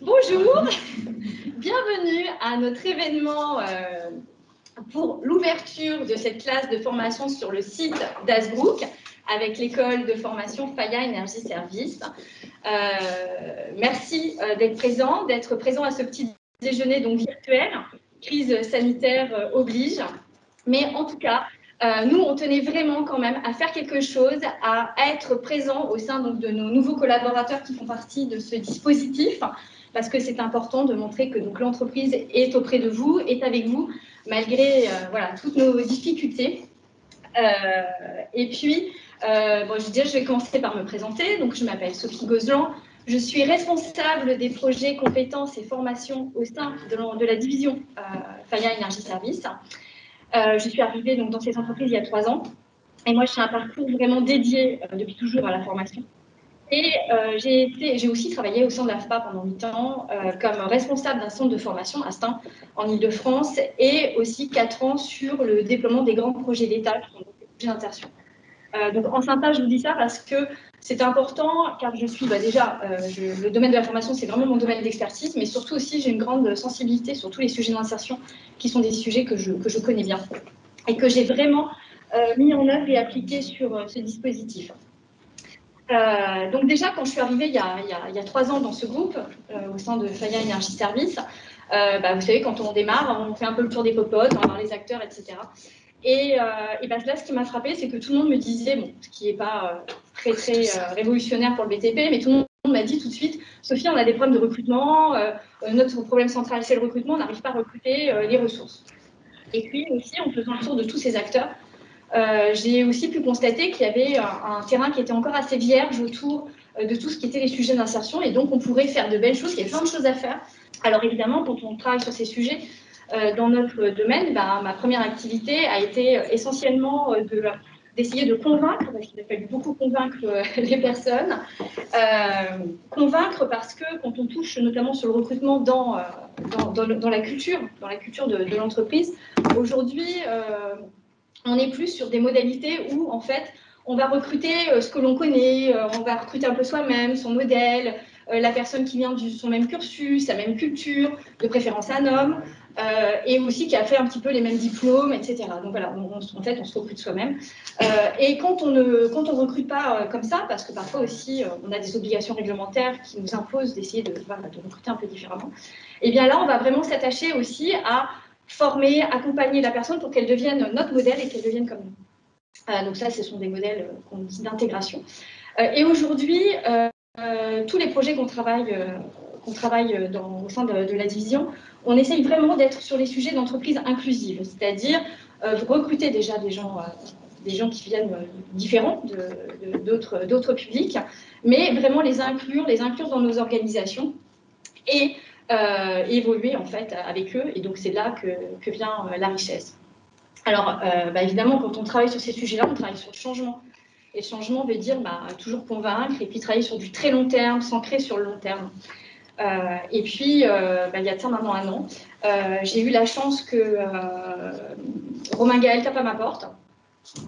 Bonjour, bienvenue à notre événement pour l'ouverture de cette classe de formation sur le site d'Hazebrook avec l'école de formation Faya Énergie Service. Merci d'être présent à ce petit déjeuner donc virtuel. Crise sanitaire oblige, mais en tout cas, nous, on tenait vraiment quand même à faire quelque chose, à être présent au sein donc, de nos nouveaux collaborateurs qui font partie de ce dispositif, parce que c'est important de montrer que l'entreprise est auprès de vous, est avec vous, malgré voilà, toutes nos difficultés. Et puis, je vais commencer par me présenter. Donc, je m'appelle Sophie Gozlan. Je suis responsable des projets, compétences et formations au sein de la division Faya Énergie Service. Je suis arrivée donc, dans ces entreprises il y a 3 ans. Et moi, j'ai un parcours vraiment dédié depuis toujours à la formation. Et j'ai aussi travaillé au sein de l'AFPA pendant 8 ans comme responsable d'un centre de formation à Stein, en Ile-de-France, et aussi 4 ans sur le déploiement des grands projets d'État, qui sont des projets d'insertion. Donc en synthèse, je vous dis ça parce que c'est important, car je suis le domaine de la formation, c'est vraiment mon domaine d'expertise, mais surtout aussi, j'ai une grande sensibilité sur tous les sujets d'insertion, qui sont des sujets que je connais bien et que j'ai vraiment mis en œuvre et appliqué sur ce dispositif. Donc déjà, quand je suis arrivée il y a 3 ans dans ce groupe, au sein de Faya Énergie Service, vous savez, quand on démarre, on fait un peu le tour des popotes, on va voir les acteurs, etc. Et là, ce qui m'a frappée, c'est que tout le monde me disait, bon, ce qui n'est pas très révolutionnaire pour le BTP, mais tout le monde m'a dit tout de suite, Sophie, on a des problèmes de recrutement, notre problème central, c'est le recrutement, on n'arrive pas à recruter les ressources. Et puis aussi, en faisant le tour de tous ces acteurs, j'ai aussi pu constater qu'il y avait un terrain qui était encore assez vierge autour de tout ce qui était les sujets d'insertion, et donc on pourrait faire de belles choses, il y a plein de choses à faire. Alors évidemment, quand on travaille sur ces sujets, dans notre domaine, ma première activité a été essentiellement d'essayer de convaincre, parce qu'il a fallu beaucoup convaincre les personnes, convaincre parce que quand on touche notamment sur le recrutement dans la culture de l'entreprise, aujourd'hui, on n'est plus sur des modalités où, en fait, on va recruter ce que l'on connaît, on va recruter un peu soi-même, son modèle, la personne qui vient de son même cursus, sa même culture, de préférence un homme, et aussi qui a fait un petit peu les mêmes diplômes, etc. Donc voilà, en fait, on se recrute soi-même. Et quand on ne recrute pas comme ça, parce que parfois aussi, on a des obligations réglementaires qui nous imposent d'essayer de recruter un peu différemment, et bien là, on va vraiment s'attacher aussi à former, accompagner la personne pour qu'elle devienne notre modèle et qu'elle devienne comme nous. Donc ça, ce sont des modèles qu'on dit d'intégration. Et aujourd'hui, tous les projets qu'on travaille au sein de la division, on essaye vraiment d'être sur les sujets d'entreprise inclusive, c'est-à-dire recruter déjà des gens qui viennent différents d'autres publics, mais vraiment les inclure dans nos organisations et évoluer en fait avec eux, et donc c'est là que vient la richesse. Alors évidemment, quand on travaille sur ces sujets-là, on travaille sur le changement. Et le changement veut dire toujours convaincre et puis travailler sur du très long terme, s'ancrer sur le long terme. Et puis, il y a de ça maintenant 1 an, j'ai eu la chance que Romain Gaël tape à ma porte.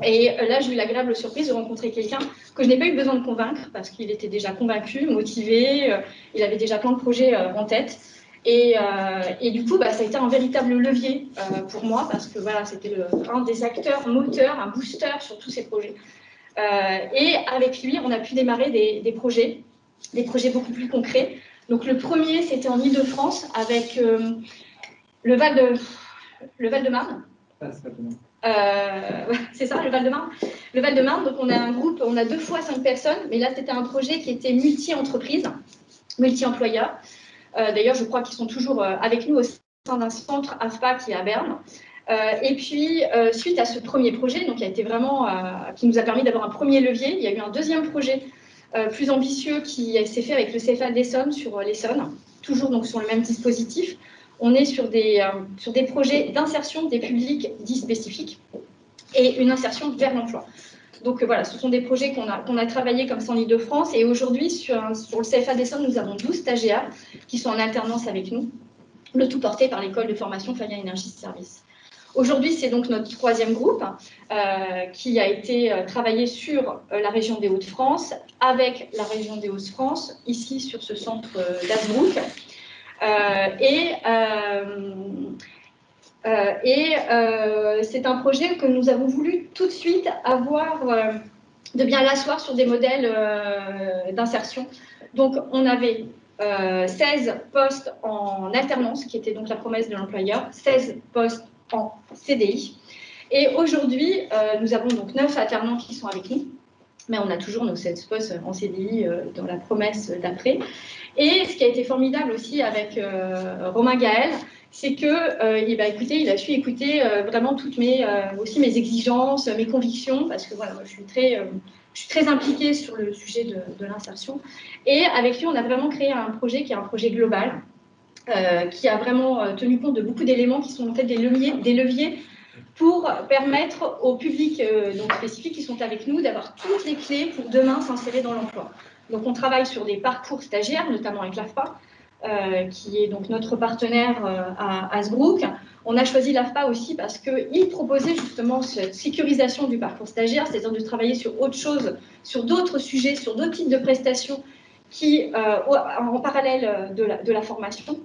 Et là, j'ai eu l'agréable surprise de rencontrer quelqu'un que je n'ai pas eu besoin de convaincre parce qu'il était déjà convaincu, motivé, il avait déjà plein de projets en tête. Et du coup, ça a été un véritable levier pour moi parce que voilà, c'était un des acteurs moteurs, un booster sur tous ces projets. Et avec lui, on a pu démarrer des projets beaucoup plus concrets. Donc le premier, c'était en Ile-de-France avec le Val-de-Marne. C'est ça, le Val-de-Marne. Le Val-de-Marne, donc on a un groupe, on a 2 fois 5 personnes, mais là c'était un projet qui était multi-entreprise, multi-employeur. D'ailleurs, je crois qu'ils sont toujours avec nous au sein d'un centre AFPA qui est à Berne. Et puis, suite à ce premier projet, donc, qui a été vraiment, qui nous a permis d'avoir un premier levier, il y a eu un deuxième projet plus ambitieux qui s'est fait avec le CFA d'Essonne sur l'Essonne, toujours donc sur le même dispositif. On est sur des projets d'insertion des publics dits spécifiques et une insertion vers l'emploi. Donc voilà, ce sont des projets qu'on a travaillé comme ça en Ile-de-France, et aujourd'hui, sur le CFA d'Essonne, nous avons 12 stagiaires qui sont en alternance avec nous, le tout porté par l'école de formation Faya Énergie Service. Aujourd'hui, c'est donc notre troisième groupe qui a été travaillé sur la région des Hauts-de-France, avec la région des Hauts-de-France, ici sur ce centre d'Hazebrouck. C'est un projet que nous avons voulu tout de suite avoir, de bien l'asseoir sur des modèles d'insertion. Donc, on avait 16 postes en alternance, qui était donc la promesse de l'employeur, 16 postes en CDI. Et aujourd'hui, nous avons donc 9 alternants qui sont avec nous, mais on a toujours nos 16 postes en CDI dans la promesse d'après. Et ce qui a été formidable aussi avec Romain Gaël, c'est que, écoutez, il a su écouter vraiment toutes aussi mes exigences, mes convictions, parce que voilà, moi, je suis très impliquée sur le sujet de l'insertion. Et avec lui, on a vraiment créé un projet qui est un projet global, qui a vraiment tenu compte de beaucoup d'éléments qui sont en fait des leviers pour permettre au public donc spécifique qui sont avec nous d'avoir toutes les clés pour demain s'insérer dans l'emploi. Donc on travaille sur des parcours stagiaires, notamment avec l'AFPA, qui est donc notre partenaire à Hazebrouck. On a choisi l'AFPA aussi parce qu'il proposait justement cette sécurisation du parcours stagiaire, c'est-à-dire de travailler sur autre chose, sur d'autres sujets, sur d'autres types de prestations qui, en parallèle de la formation.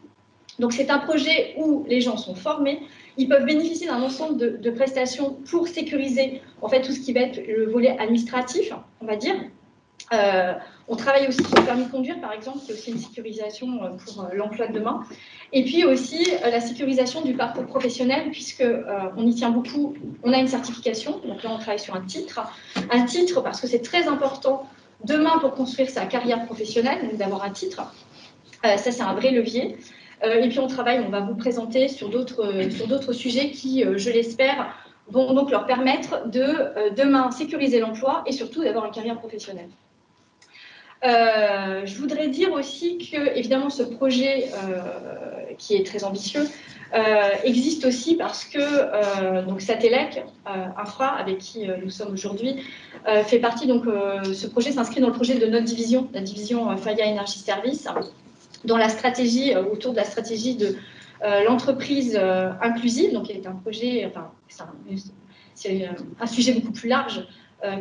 Donc c'est un projet où les gens sont formés, ils peuvent bénéficier d'un ensemble de prestations pour sécuriser en fait tout ce qui va être le volet administratif, on va dire. On travaille aussi sur le permis de conduire, par exemple, qui est aussi une sécurisation pour l'emploi de demain. Et puis aussi la sécurisation du parcours professionnel, puisqu'on y tient beaucoup. On a une certification, donc là on travaille sur un titre parce que c'est très important demain pour construire sa carrière professionnelle, donc d'avoir un titre. Ça, c'est un vrai levier. Et puis on va vous présenter sur d'autres sujets qui, je l'espère, vont donc leur permettre de demain sécuriser l'emploi et surtout d'avoir une carrière professionnelle. Je voudrais dire aussi que, évidemment, ce projet qui est très ambitieux existe aussi parce que donc Satellec Infra, avec qui nous sommes aujourd'hui, fait partie. Donc, ce projet s'inscrit dans le projet de notre division, la division Faya Energy Service, dans la stratégie autour de la stratégie de l'entreprise inclusive. Donc, il est un projet, enfin, c'est un sujet beaucoup plus large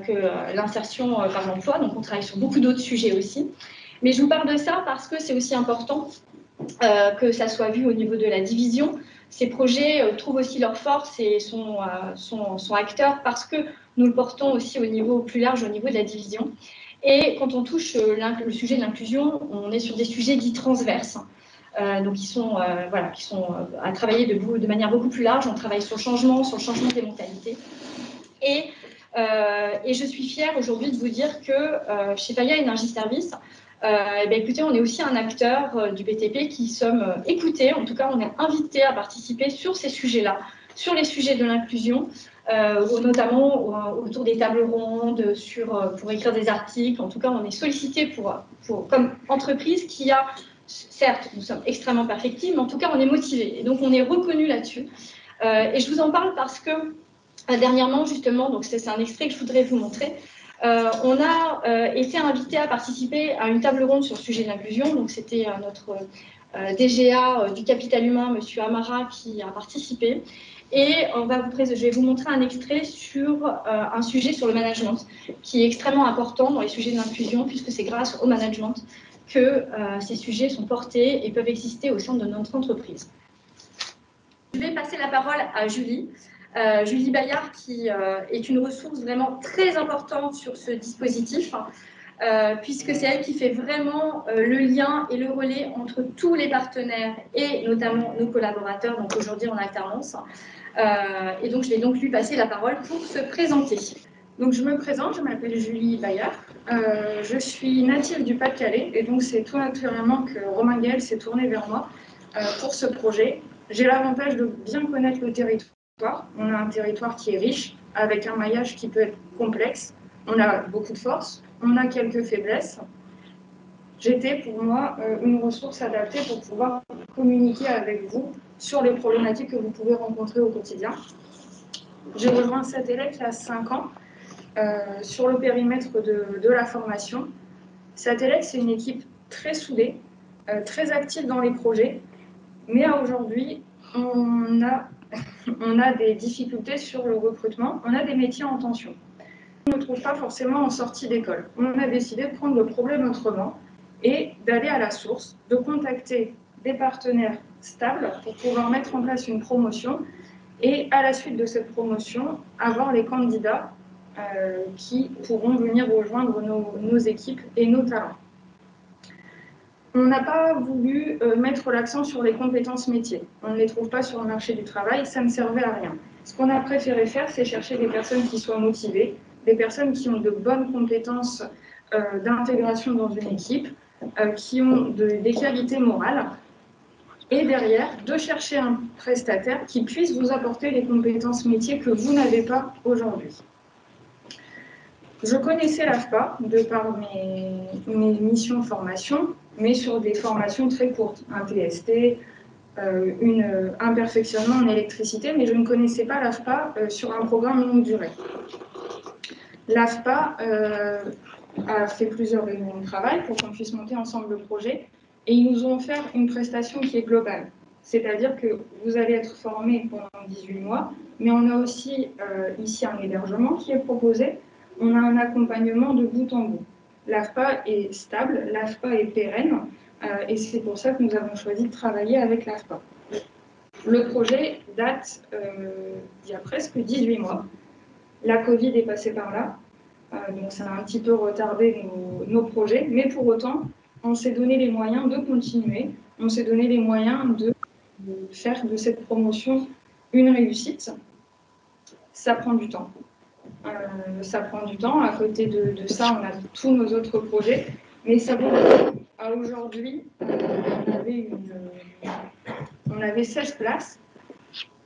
que l'insertion par l'emploi. Donc, on travaille sur beaucoup d'autres sujets aussi. Mais je vous parle de ça parce que c'est aussi important que ça soit vu au niveau de la division. Ces projets trouvent aussi leur force et sont acteurs parce que nous le portons aussi au niveau plus large, au niveau de la division. Et quand on touche le sujet de l'inclusion, on est sur des sujets dits transverses. Donc, qui sont à travailler de manière beaucoup plus large. On travaille sur le changement des mentalités. Et je suis fière aujourd'hui de vous dire que chez Faya Energy Service, écoutez, on est aussi un acteur du BTP qui sommes écoutés. En tout cas, on est invités à participer sur ces sujets-là, sur les sujets de l'inclusion, notamment autour des tables rondes, pour écrire des articles. En tout cas, on est sollicité comme entreprise qui a, certes, nous sommes extrêmement perfectibles, mais en tout cas, on est motivés. Et donc, on est reconnu là-dessus. Et je vous en parle parce que dernièrement, justement, donc c'est un extrait que je voudrais vous montrer. On a été invité à participer à une table ronde sur le sujet de l'inclusion. Donc, c'était notre DGA du capital humain, M. Amara, qui a participé. Et je vais vous montrer un extrait sur un sujet sur le management, qui est extrêmement important dans les sujets de l'inclusion, puisque c'est grâce au management que ces sujets sont portés et peuvent exister au sein de notre entreprise. Je vais passer la parole à Julie. Julie Bayard, qui est une ressource vraiment très importante sur ce dispositif, puisque c'est elle qui fait vraiment le lien et le relais entre tous les partenaires et notamment nos collaborateurs, donc aujourd'hui en alternance. Et donc, je vais donc lui passer la parole pour se présenter. Donc, je me présente, je m'appelle Julie Bayard. Je suis native du Pas-de-Calais et donc c'est tout naturellement que Romain Gaël s'est tourné vers moi pour ce projet. J'ai l'avantage de bien connaître le territoire. On a un territoire qui est riche, avec un maillage qui peut être complexe. On a beaucoup de force, on a quelques faiblesses. J'étais pour moi une ressource adaptée pour pouvoir communiquer avec vous sur les problématiques que vous pouvez rencontrer au quotidien. J'ai rejoint Satellec il y a 5 ans sur le périmètre de la formation. Satellec, c'est une équipe très soudée, très active dans les projets, mais aujourd'hui, on a on a des difficultés sur le recrutement, on a des métiers en tension. On ne trouve pas forcément en sortie d'école. On a décidé de prendre le problème autrement et d'aller à la source, de contacter des partenaires stables pour pouvoir mettre en place une promotion et à la suite de cette promotion, avoir les candidats qui pourront venir rejoindre nos équipes et nos talents. On n'a pas voulu mettre l'accent sur les compétences métiers. On ne les trouve pas sur le marché du travail, ça ne servait à rien. Ce qu'on a préféré faire, c'est chercher des personnes qui soient motivées, des personnes qui ont de bonnes compétences d'intégration dans une équipe, qui ont des qualités morales, et derrière, de chercher un prestataire qui puisse vous apporter les compétences métiers que vous n'avez pas aujourd'hui. Je connaissais l'AFPA de par mes missions formation, mais sur des formations très courtes, un TST, un perfectionnement en électricité, mais je ne connaissais pas l'AFPA sur un programme longue durée. L'AFPA a fait plusieurs réunions de travail pour qu'on puisse monter ensemble le projet, et ils nous ont offert une prestation qui est globale. C'est-à-dire que vous allez être formé pendant 18 mois, mais on a aussi ici un hébergement qui est proposé. On a un accompagnement de bout en bout. L'AFPA est stable, l'AFPA est pérenne, et c'est pour ça que nous avons choisi de travailler avec l'AFPA. Le projet date d'il y a presque 18 mois. La Covid est passée par là, donc ça a un petit peu retardé nos projets, mais pour autant, on s'est donné les moyens de continuer, on s'est donné les moyens de faire de cette promotion une réussite. Ça prend du temps. Ça prend du temps. À côté de ça, on a tous nos autres projets, mais ça vaut le coup. À aujourd'hui, on avait 16 places.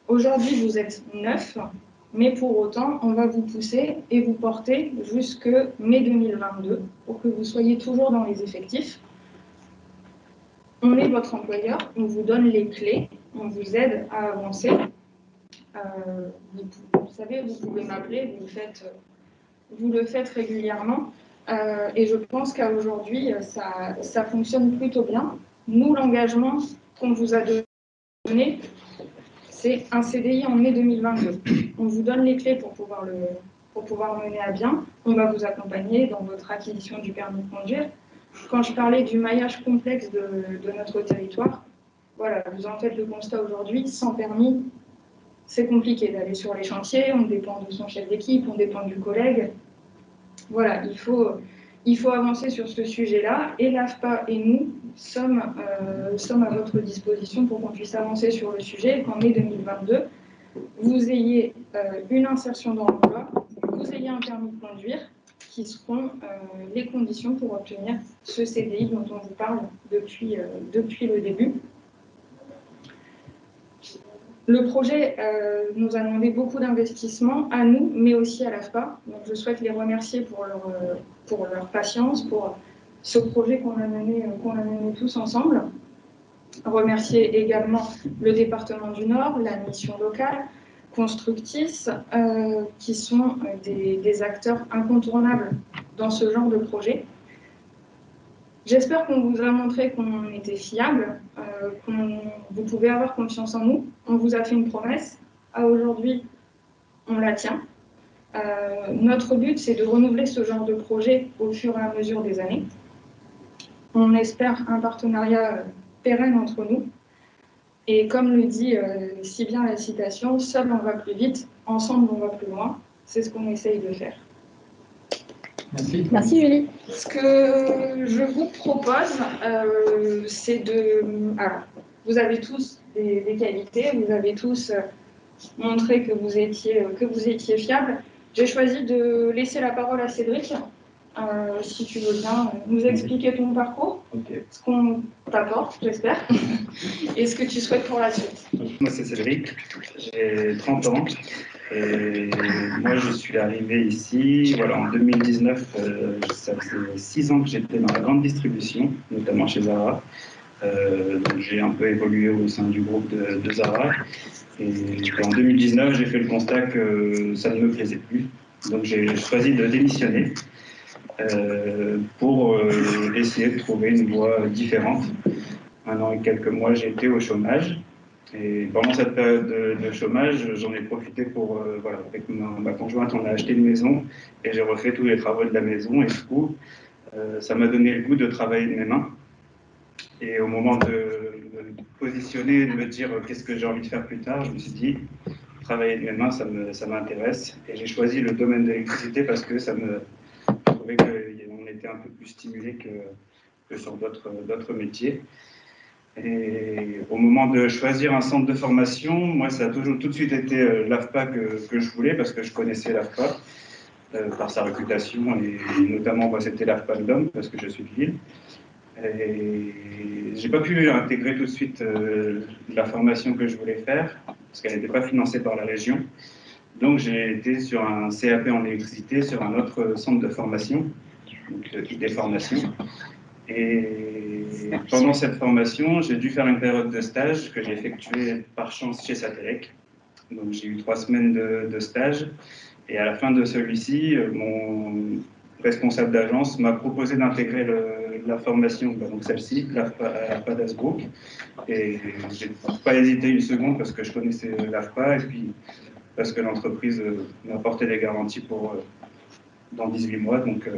Aujourd'hui, vous êtes 9, mais pour autant, on va vous pousser et vous porter jusque mai 2022 pour que vous soyez toujours dans les effectifs. On est votre employeur, on vous donne les clés, on vous aide à avancer. Vous savez, vous pouvez m'appeler, vous le faites régulièrement. Et je pense qu'à aujourd'hui, ça fonctionne plutôt bien. Nous, l'engagement qu'on vous a donné, c'est un CDI en mai 2022. On vous donne les clés pour pouvoir mener à bien. On va vous accompagner dans votre acquisition du permis de conduire. Quand je parlais du maillage complexe de notre territoire, voilà, vous en faites le constat aujourd'hui, sans permis, c'est compliqué d'aller sur les chantiers, on dépend de son chef d'équipe, on dépend du collègue. Voilà, il faut avancer sur ce sujet-là, et l'AFPA et nous sommes à votre disposition pour qu'on puisse avancer sur le sujet et qu'en mai 2022, vous ayez une insertion dans l'emploi, vous ayez un permis de conduire, qui seront les conditions pour obtenir ce CDI dont on vous parle depuis le début. Le projet nous a demandé beaucoup d'investissement à nous, mais aussi à l'AFPA. Donc je souhaite les remercier pour leur patience, pour ce projet qu'on a mené tous ensemble. Remercier également le département du Nord, la mission locale, Constructis, qui sont des acteurs incontournables dans ce genre de projet. J'espère qu'on vous a montré qu'on était fiable, vous pouvez avoir confiance en nous. On vous a fait une promesse. À aujourd'hui, on la tient. Notre but, c'est de renouveler ce genre de projet au fur et à mesure des années. On espère un partenariat pérenne entre nous. Et comme le dit si bien la citation, « Seul on va plus vite, ensemble on va plus loin ». C'est ce qu'on essaye de faire. Merci. Merci Julie. Ce que je vous propose, c'est de... Alors, vous avez tous des qualités, vous avez tous montré que vous étiez fiable. J'ai choisi de laisser la parole à Cédric, si tu veux bien nous expliquer ton parcours, ce qu'on t'apporte, j'espère, et ce que tu souhaites pour la suite. Moi, c'est Cédric, j'ai 30 ans. Et moi, je suis arrivé ici, voilà, en 2019, ça faisait 6 ans que j'étais dans la grande distribution, notamment chez Zara. Donc j'ai un peu évolué au sein du groupe de Zara. Et en 2019, j'ai fait le constat que ça ne me plaisait plus. Donc j'ai choisi de démissionner pour essayer de trouver une voie différente. 1 an et quelques mois, j'ai été au chômage. Et pendant cette période de chômage, j'en ai profité pour, voilà, avec ma conjointe, on a acheté une maison et j'ai refait tous les travaux de la maison. Et du coup, ça m'a donné le goût de travailler de mes mains. Et au moment de me positionner, de me dire qu'est-ce que j'ai envie de faire plus tard, je me suis dit, travailler de mes mains, ça m'intéresse. Et j'ai choisi le domaine de l'électricité parce que je trouvais qu'on était un peu plus stimulé que sur d'autres métiers. Et au moment de choisir un centre de formation, moi, ça a toujours tout de suite été l'AFPA que je voulais parce que je connaissais l'AFPA par sa réputation et notamment, c'était l'AFPA de l'Homme parce que je suis de Lille. Et j'ai pas pu intégrer tout de suite la formation que je voulais faire parce qu'elle n'était pas financée par la région. Donc j'ai été sur un CAP en électricité sur un autre centre de formation, donc ID Formation. Et pendant cette formation, j'ai dû faire une période de stage que j'ai effectuée par chance chez Satellec. Donc j'ai eu 3 semaines de stage. Et à la fin de celui-ci, mon responsable d'agence m'a proposé d'intégrer la formation, donc celle-ci, l'AFPA d'Asbrook. Et j'ai pas hésité une seconde parce que je connaissais l'AFPA et puis parce que l'entreprise m'a apporté des garanties pour dans 18 mois. Donc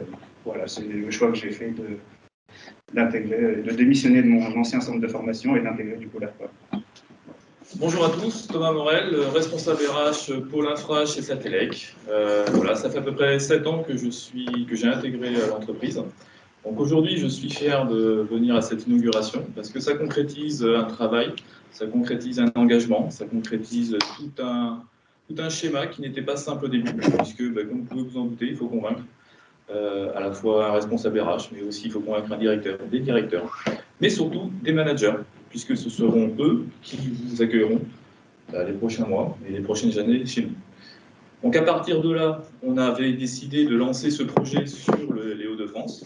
voilà, c'est le choix que j'ai fait de démissionner de mon ancien centre de formation et d'intégrer du coup l'AFPA. Bonjour à tous, Thomas Morel, responsable RH Pôle Infra chez Satellec. Voilà, ça fait à peu près 7 ans que j'ai intégré l'entreprise. Donc aujourd'hui, je suis fier de venir à cette inauguration parce que ça concrétise un travail, ça concrétise un engagement, ça concrétise tout un schéma qui n'était pas simple au début, puisque, comme vous pouvez vous en douter, il faut convaincre à la fois un responsable RH, mais aussi il faut convaincre un directeur, des directeurs, mais surtout des managers, puisque ce seront eux qui vous accueilleront les prochains mois et les prochaines années chez nous. Donc à partir de là, on avait décidé de lancer ce projet sur les Hauts-de-France.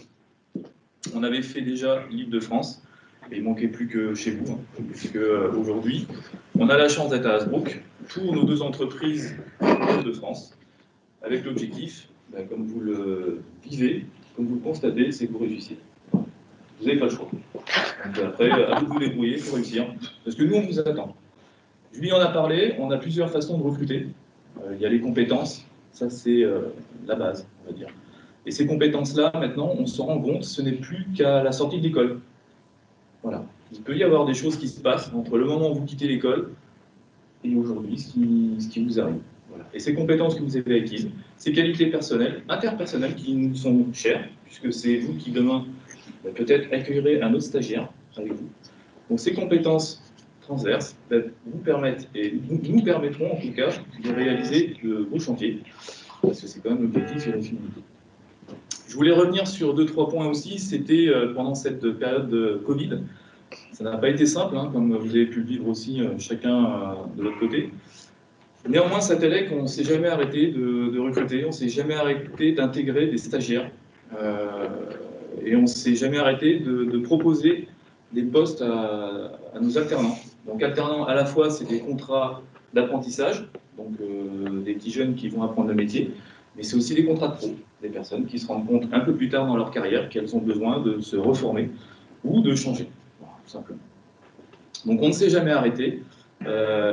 On avait fait déjà l'Île-de-France, et il ne manquait plus que chez vous, puisque aujourd'hui, on a la chance d'être à Asbrook pour nos 2 entreprises de France, avec l'objectif, comme vous le vivez, comme vous le constatez, c'est que vous réussissiez. Vous n'avez pas le choix. Donc après, à vous de vous débrouiller pour réussir, parce que nous, on vous attend. Julie en a parlé, on a plusieurs façons de recruter. Il y a les compétences, ça c'est la base, on va dire. Et ces compétences-là, maintenant, on se rend compte, ce n'est plus qu'à la sortie de l'école. Voilà. Il peut y avoir des choses qui se passent entre le moment où vous quittez l'école et aujourd'hui, ce qui vous arrive. Voilà. Et ces compétences que vous avez acquises, ces qualités personnelles, interpersonnelles qui nous sont chères, puisque c'est vous qui demain peut-être accueillerez un autre stagiaire avec vous. Donc ces compétences transverses vous permettent, et nous permettront en tout cas, de réaliser de beaux chantiers, parce que c'est quand même l'objectif et la finalité. Je voulais revenir sur 2-3 points aussi. C'était pendant cette période de Covid. Ça n'a pas été simple, comme vous avez pu le vivre aussi chacun de votre côté. Néanmoins, Satellec, on ne s'est jamais arrêté de recruter, on ne s'est jamais arrêté d'intégrer des stagiaires. Et on ne s'est jamais arrêté de proposer des postes à nos alternants. Donc alternants, à la fois, c'est des contrats d'apprentissage, donc des petits jeunes qui vont apprendre le métier, mais c'est aussi des contrats de pro, des personnes qui se rendent compte un peu plus tard dans leur carrière qu'elles ont besoin de se reformer ou de changer, voilà, tout simplement. Donc on ne s'est jamais arrêté.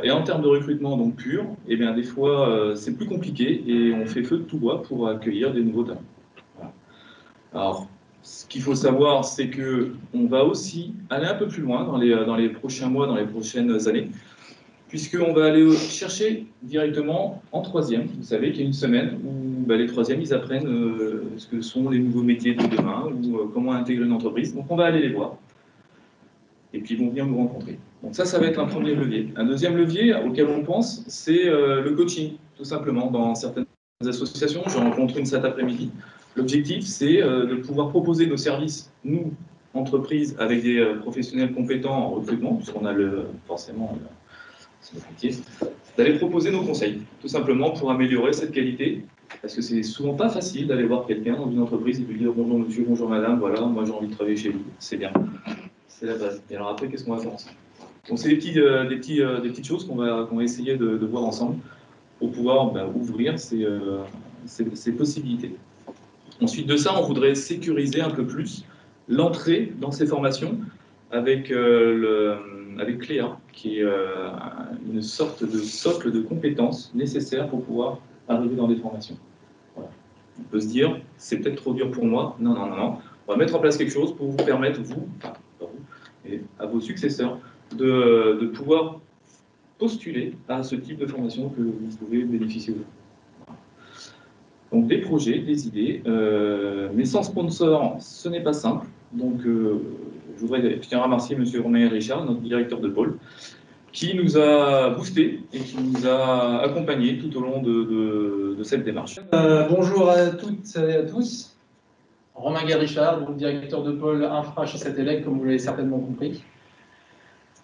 Et en termes de recrutement donc pur, eh bien, des fois c'est plus compliqué et on fait feu de tout bois pour accueillir des nouveaux talents. Voilà. Alors, ce qu'il faut savoir, c'est qu'on va aussi aller un peu plus loin dans les prochains mois, dans les prochaines années, puisqu'on va aller chercher directement en 3e. Vous savez qu'il y a une semaine où les 3e, ils apprennent ce que sont les nouveaux métiers de demain ou comment intégrer une entreprise. Donc on va aller les voir. Et puis ils vont venir nous rencontrer. Donc ça va être un premier levier. Un deuxième levier auquel on pense, c'est le coaching, tout simplement. Dans certaines associations, j'en rencontre une cet après-midi. L'objectif, c'est de pouvoir proposer nos services, nous, entreprises, avec des professionnels compétents en recrutement, puisqu'on a forcément, c'est notre métier, d'aller proposer nos conseils, tout simplement pour améliorer cette qualité, parce que c'est souvent pas facile d'aller voir quelqu'un dans une entreprise et lui dire « Bonjour monsieur, bonjour madame, voilà, moi j'ai envie de travailler chez vous, c'est bien ». C'est la base. Et alors après, qu'est-ce qu'on va faire ensemble? Donc c'est des petites choses qu'on va essayer de voir ensemble pour pouvoir ouvrir ces possibilités. Ensuite de ça, on voudrait sécuriser un peu plus l'entrée dans ces formations avec, avec Cléa, qui est une sorte de socle de compétences nécessaires pour pouvoir arriver dans des formations. Voilà. On peut se dire, c'est peut-être trop dur pour moi. Non, non, non, non. On va mettre en place quelque chose pour vous permettre, vous, enfin, pas vous, et à vos successeurs, de pouvoir postuler à ce type de formation que vous pouvez bénéficier aujourd'hui. Donc des projets, des idées, mais sans sponsor, ce n'est pas simple. Donc je tiens à remercier M. Romain Richard, notre directeur de pôle, qui nous a boosté et qui nous a accompagnés tout au long de cette démarche. Bonjour à toutes et à tous. Romain Richard, donc directeur de pôle infra chez Satellec, comme vous l'avez certainement compris.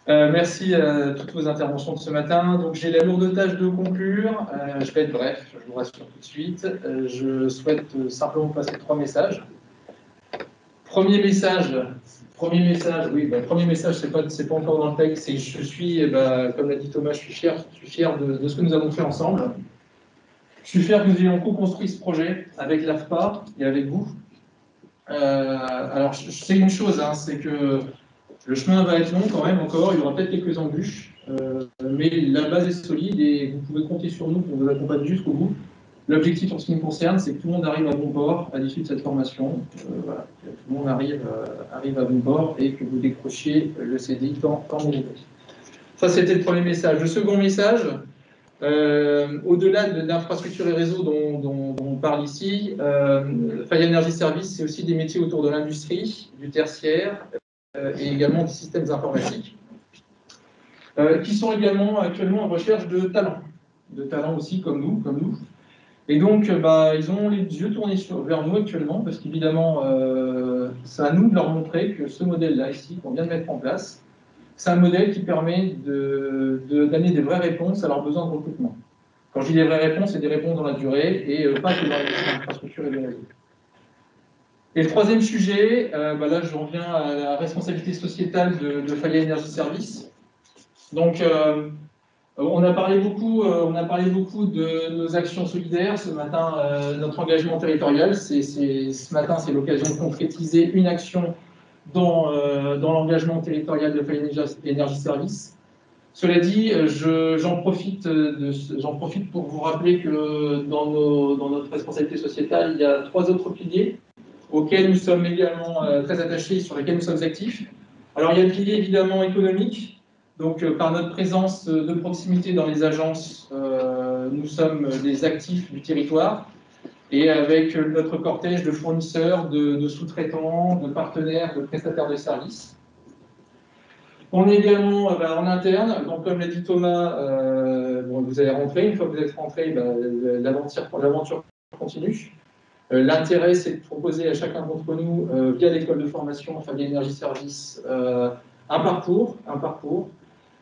Merci à toutes vos interventions de ce matin. Donc j'ai la lourde tâche de conclure. Je vais être bref, je vous rassure tout de suite. Je souhaite simplement passer 3 messages. Premier message, oui, premier message, c'est pas encore dans le texte, c'est je suis, comme l'a dit Thomas, je suis fier de ce que nous avons fait ensemble. Je suis fier que nous ayons co-construit ce projet avec l'AFPA et avec vous. Alors, je sais une chose, hein, c'est que le chemin va être long quand même encore, il y aura peut-être quelques embûches, mais la base est solide et vous pouvez compter sur nous pour vous accompagner jusqu'au bout. L'objectif en ce qui me concerne, c'est que tout le monde arrive à bon port à l'issue de cette formation. Voilà, que tout le monde arrive à bon port et que vous décrochiez le CDI tant mérité. Ça, c'était le premier message. Le second message, au-delà de l'infrastructure et réseau dont on parle ici, Faya Energy Service, c'est aussi des métiers autour de l'industrie, du tertiaire et également des systèmes informatiques, qui sont également actuellement en recherche de talents aussi comme nous. Et donc, ils ont les yeux tournés vers nous actuellement, parce qu'évidemment, c'est à nous de leur montrer que ce modèle-là, ici, qu'on vient de mettre en place, c'est un modèle qui permet d'amener des vraies réponses à leurs besoins de recrutement. Quand je dis des vraies réponses, c'est des réponses dans la durée, et pas que dans les infrastructures et les réseaux. Et le troisième sujet, là, j'en viens à la responsabilité sociétale de Faya Energy Service. Donc, on a parlé beaucoup de nos actions solidaires. Ce matin, notre engagement territorial, ce matin, c'est l'occasion de concrétiser une action dans l'engagement territorial de Faya Energy Service. Cela dit, j'en profite pour vous rappeler que dans notre responsabilité sociétale, il y a 3 autres piliers auxquels nous sommes également très attachés, sur lesquels nous sommes actifs. Alors, il y a le pilier évidemment économique. Donc, par notre présence de proximité dans les agences, nous sommes des actifs du territoire et avec notre cortège de fournisseurs, de sous-traitants, de partenaires, de prestataires de services. On est également en interne, donc comme l'a dit Thomas, vous allez rentrer, une fois que vous êtes rentré, l'aventure continue. L'intérêt, c'est de proposer à chacun d'entre nous, via l'école de formation Faya Energy Service, un parcours,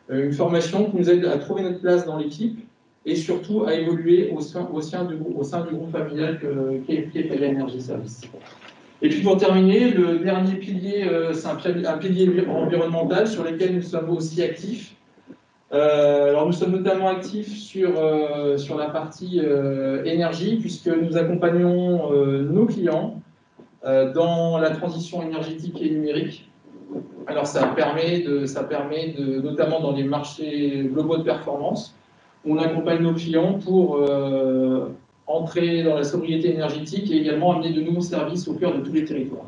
une formation qui nous aide à trouver notre place dans l'équipe et surtout à évoluer au sein du groupe familial qu'est Faya Energy Service. Et puis pour terminer, le dernier pilier, c'est un pilier environnemental sur lequel nous sommes aussi actifs. Alors nous sommes notamment actifs sur la partie énergie, puisque nous accompagnons nos clients dans la transition énergétique et numérique. Alors ça permet notamment dans les marchés globaux de performance, on accompagne nos clients pour entrer dans la sobriété énergétique et également amener de nouveaux services au cœur de tous les territoires.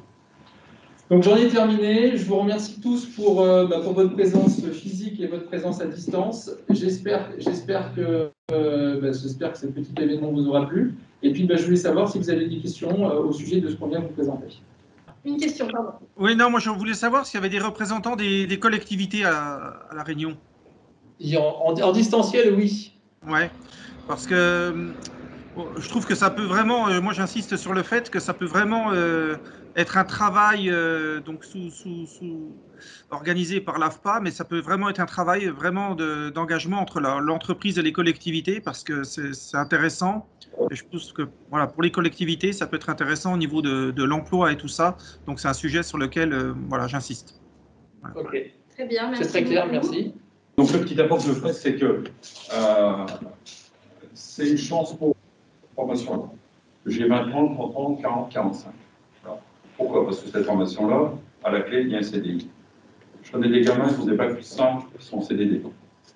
Donc j'en ai terminé, je vous remercie tous pour votre présence physique et votre présence à distance. J'espère que ce petit événement vous aura plu. Et puis je voulais savoir si vous avez des questions au sujet de ce qu'on vient de vous présenter. Une question, pardon. Oui, non, moi je voulais savoir s'il y avait des représentants des collectivités à La Réunion. En distanciel, oui. Ouais, parce que je trouve que ça peut vraiment, moi j'insiste sur le fait que ça peut vraiment être un travail donc organisé par l'AFPA, mais ça peut vraiment être un travail vraiment d'engagement entre l'entreprise et les collectivités, parce que c'est intéressant. Et je pense que voilà, pour les collectivités, ça peut être intéressant au niveau de l'emploi et tout ça. Donc c'est un sujet sur lequel voilà, j'insiste. Voilà. Ok. Très bien, merci. C'est très clair, merci. Donc le petit apport que je ferai, c'est que c'est une chance pour la formation. J'ai maintenant 30 ans, 40, 45. Voilà. Pourquoi? Parce que cette formation-là, à la clé, il y a un CDI. Je connais des gamins qui ont des bacs plus 5 qui sont en CDD.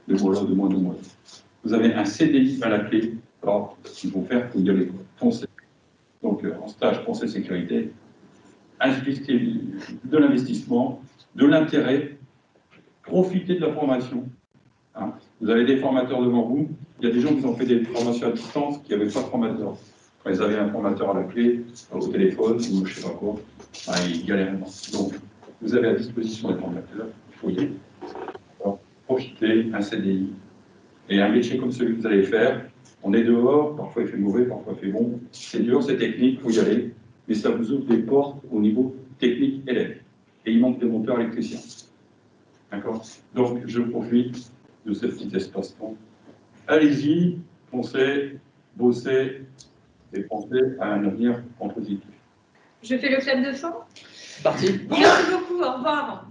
De mois de mois. Vous avez un CDI à la clé. Alors, ce qu'il faut faire, il faut y aller. Foncez. Donc, en stage, pensez sécurité. Investissez de l'investissement, de l'intérêt. Profitez de la formation. Hein. Vous avez des formateurs devant vous. Il y a des gens qui ont fait des formations à distance qui n'avaient pas de formateur. Quand ils avaient un formateur à la clé, au téléphone, ou je ne sais pas quoi, ben, ils galéraient. Donc, vous avez à disposition des formateurs. Il faut y aller. Alors, profitez, un CDI. Et un métier comme celui que vous allez faire, on est dehors, parfois il fait mauvais, parfois il fait bon. C'est dur, c'est technique, il faut y aller. Mais ça vous ouvre des portes au niveau technique élève. Et il manque des monteurs électriciens. D'accord? Donc, je profite de ce petit espace-temps. Allez-y, foncez, bossez et pensez à un avenir en positif. Je fais le clap de fin. Parti. Merci beaucoup, au revoir.